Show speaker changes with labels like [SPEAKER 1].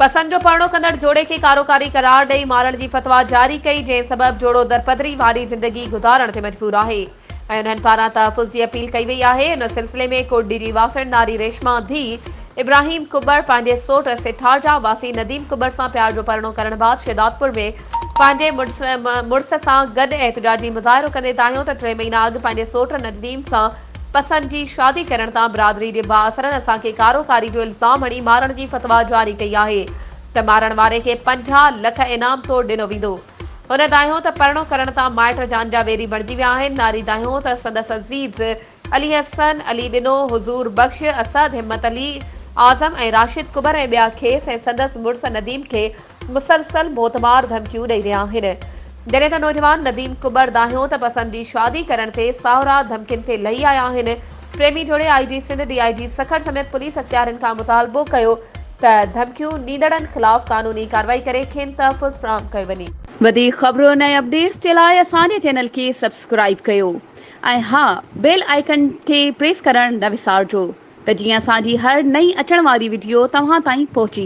[SPEAKER 1] पसंद जो परणो कंदड़ जोड़े के कारोकारी करार ॾेई मारण जी फतवा जारी कई, जंहिं सबब जोड़ो दरपदरी वारी ज़िंदगी गुज़ारण ते मजबूर आहे ऐं उन्हनि पारां तहफ़ुज़ जी अपील कई वई आहे। इन सिलसिले में कोट डीजी वासण नारी रेशमा धी इब्राहिम कुबर पंहिंजे सोट सिठारजा वासी नदीम कुबर सां प्यार जो परणो करण बाद शिदातपुर में पंहिंजे मुड़स सां गॾु एहतजाजी मुज़ाहिरो कंदे आहियूं त 3 महीना अॻु पंहिंजे सोट नदीम सां पसंद जी शादी करण तां बिरादरी जे बाअसरनि असांखे कारोकारी जो इल्ज़ाम हणी मारण जी फतवा जारी कई आहे त मारण वारे खे 50 लख इनाम तोड़ ॾिनो वेंदो। हुन दाहियो त परणो करण तां माइट जान जा वेरी बणिजी विया आहिनि। नारी दाहियो त संदसि अज़ीज़ अली हसन अली ॾिनो, हुज़ूर बख्श, असद, हिम्मत अली आज़म ऐं राशिद कुबर ऐं ॿिया खेसि ऐं संदसि मुड़स नदीम खे मुसलसल मोतमार धमकियूं ॾेई रहिया आहिनि। जॾहिं त नौजवान नदीम कुबर दाहियो त पसंद जी शादी करण ते साहुरा धमकियुनि ते लही आया आहिनि। प्रेमी जोड़े आईजी सिंध डीआईजी सखर समेत पुलिस अख़्तियारनि खां मुतालबो कयो त धमकियूं ॾींदड़नि ख़िलाफ़ कानूनी कार्रवाई करे खेनि तहफ़ुज़ फ़राहम कयो वञे। वधीक ख़बरुनि ऐं अपडेट्स जे लाइ असांजे चैनल खे सब्सक्राइब कयो ऐं हा, बेल आइकन खे प्रेस करणु न विसारिजो त जीअं असांजी हर नई अचण वारी वीडियो तव्हां ताईं पहुची सघे।